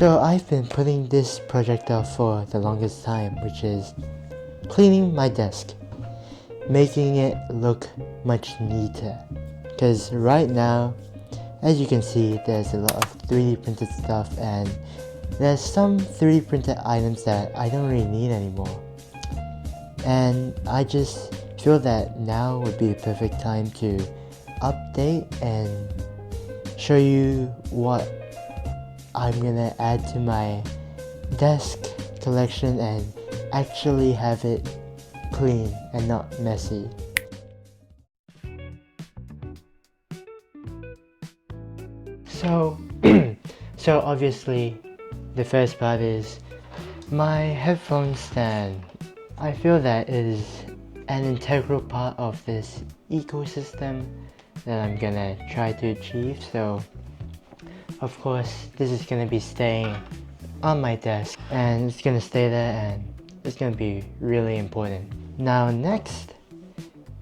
So I've been putting this project off for the longest time, which is cleaning my desk, making it look much neater. Because right now, as you can see, there's a lot of 3D printed stuff, and there's some 3D printed items that I don't really need anymore. And I just feel that now would be the perfect time to update and show you what I'm gonna add to my desk collection and actually have it clean and not messy. So, so obviously the first part is my headphone stand. I feel that it is an integral part of this ecosystem that I'm gonna try to achieve. So of course this is gonna be staying on my desk and it's gonna stay there and it's gonna be really important. Now next,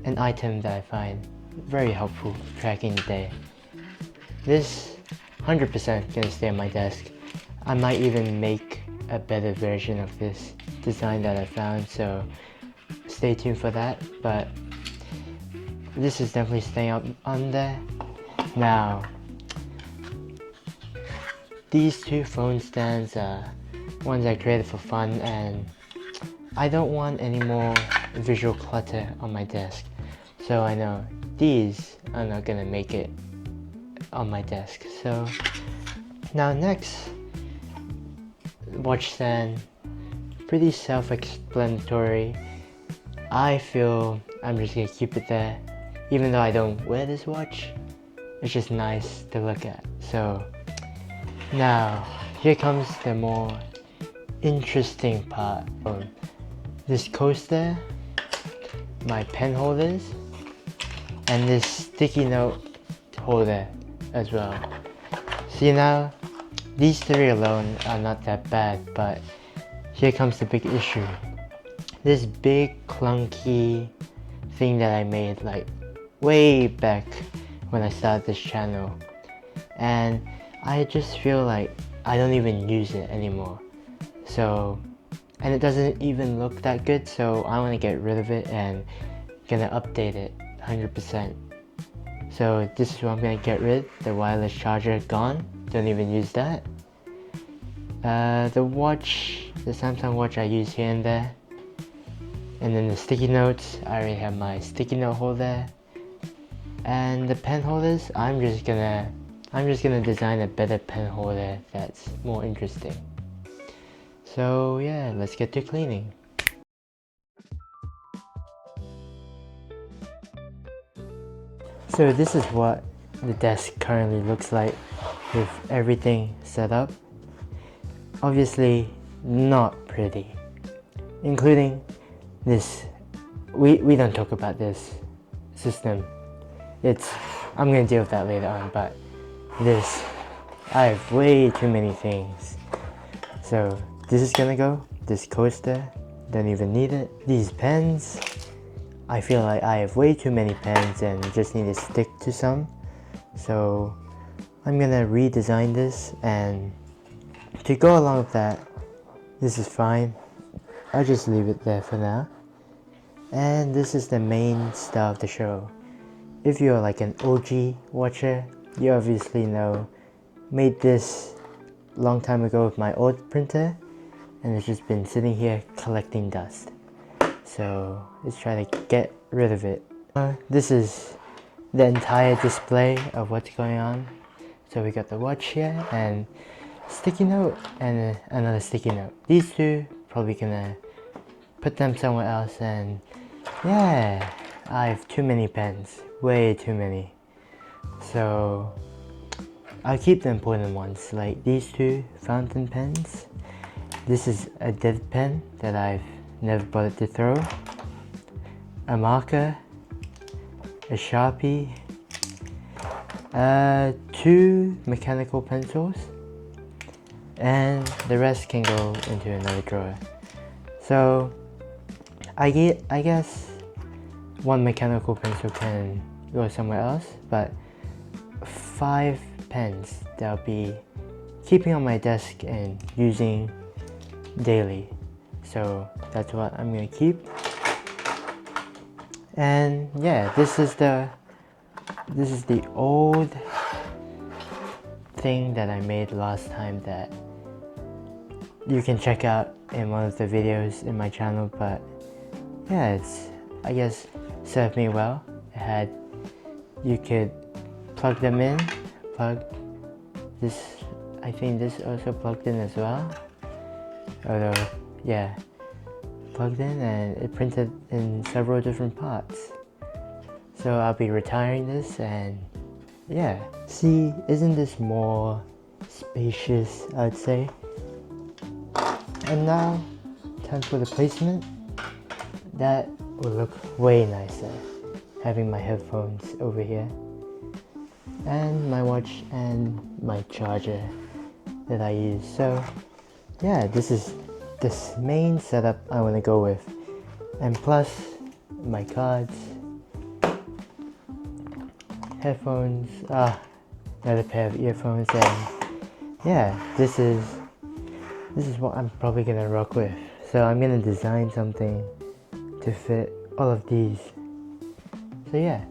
an item that I find very helpful tracking the day. This 100% gonna stay on my desk. I might even make a better version of this design that I found, so stay tuned for that, but this is definitely staying up on there. Now, these two phone stands are ones I created for fun, and I don't want any more visual clutter on my desk, so I know these are not gonna make it on my desk. So now next, watch stand, pretty self-explanatory. I feel I'm just gonna keep it there, even though I don't wear this watch. It's just nice to look at. So now here comes the more interesting part. This coaster, my pen holders, and this sticky note holder as well. See, now these three alone are not that bad, but here comes the big issue. This big clunky thing that I made like way back when I started this channel, and I just feel like I don't even use it anymore. So, and it doesn't even look that good, so I want to get rid of it and gonna update it 100%. So this is what I'm gonna get rid. The wireless charger gone, don't even use that. The watch, the Samsung watch I use here and there. And then the sticky notes, I already have my sticky note holder. And the pen holders, I'm just gonna design a better pen holder that's more interesting. So yeah, let's get to cleaning. So this is what the desk currently looks like with everything set up. Obviously not pretty, including this. We don't talk about this system. I'm gonna deal with that later on, but this, I have way too many things. So this is gonna go. This coaster, don't even need it. These pens, I feel like I have way too many pens and just need to stick to some. So I'm gonna redesign this, and to go along with that, this is fine. I'll just leave it there for now. And this is the main star of the show. If you're like an OG watcher, you obviously know, made this long time ago with my old printer, and it's just been sitting here collecting dust. So let's try to get rid of it. This is the entire display of what's going on. So we got the watch here, and sticky note, and another sticky note. These two, probably gonna put them somewhere else. And yeah, I have too many pens, way too many. So I'll keep the important ones, like these two fountain pens. This is a dead pen that I've never bothered to throw. A marker, a Sharpie, two mechanical pencils, and the rest can go into another drawer. So I guess one mechanical pencil can go somewhere else, but 5 pens that'll be keeping on my desk and using daily. So that's what I'm gonna keep. And yeah, this is the old thing that I made last time that you can check out in one of the videos in my channel. But yeah, it's, I guess, served me well. It had, you could plug them in, plug this, I think this also plugged in as well, although yeah, plugged in, and it printed in several different parts. So I'll be retiring this, and yeah, see, isn't this more spacious, I'd say. And now, time for the placement. That will look way nicer, having my headphones over here, and my watch and my charger that I use. So yeah, this is this main setup I want to go with, and plus my cards, headphones, another pair of earphones, and yeah, this is what I'm probably gonna rock with. So I'm gonna design something to fit all of these. So yeah.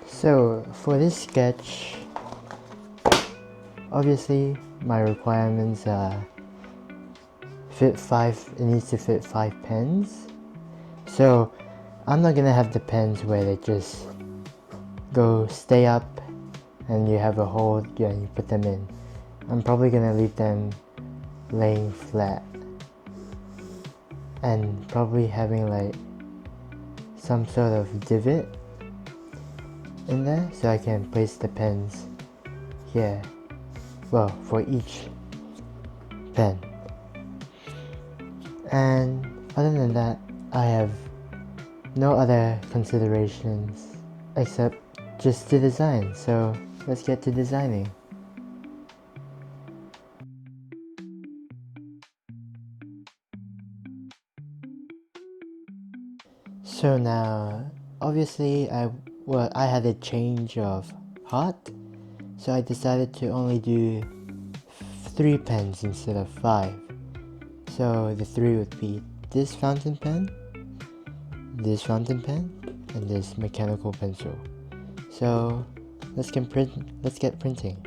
So for this sketch, obviously my requirements are it needs to fit 5 pens. So I'm not gonna have the pens where they just stay up and you have a hole and you put them in. I'm probably gonna leave them laying flat and probably having like some sort of divot in there so I can place the pens here. Well, for each pen. And other than that, I have no other considerations except just to design. So let's get to designing. So now, obviously I had a change of heart, so I decided to only do 3 pens instead of 5. So the 3 would be this fountain pen, and this mechanical pencil. So let's get printing.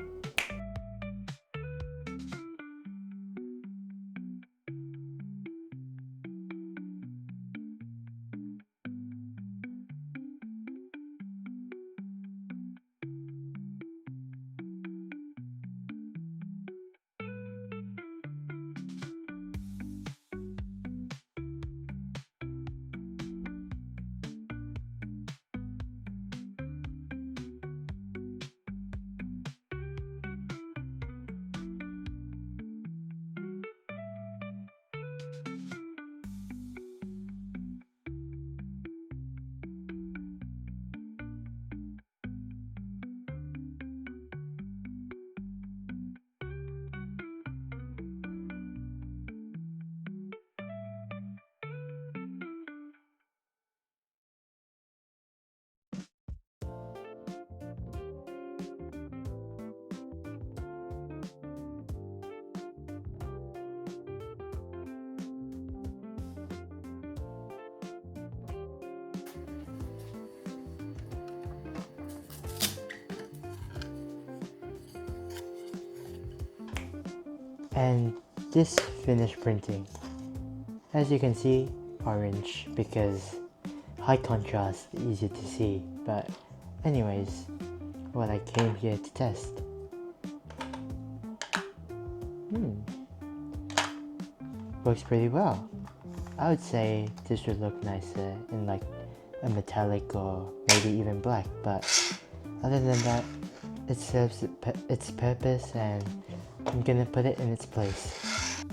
And this finished printing, as you can see, orange because high contrast, easy to see. But anyways, what I came here to test. Works pretty well. I would say this would look nicer in like a metallic or maybe even black, but other than that, it serves its purpose, and I'm gonna put it in its place.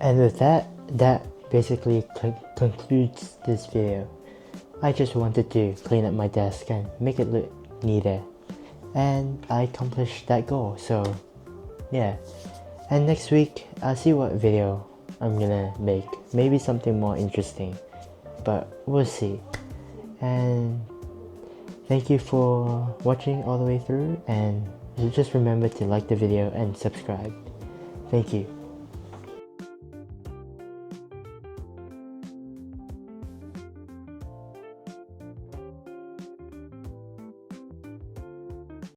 And with that basically concludes this video. I just wanted to clean up my desk and make it look neater, and I accomplished that goal. So yeah, and next week I'll see what video I'm gonna make. Maybe something more interesting, but we'll see. And thank you for watching all the way through, and just remember to like the video and subscribe. Thank you.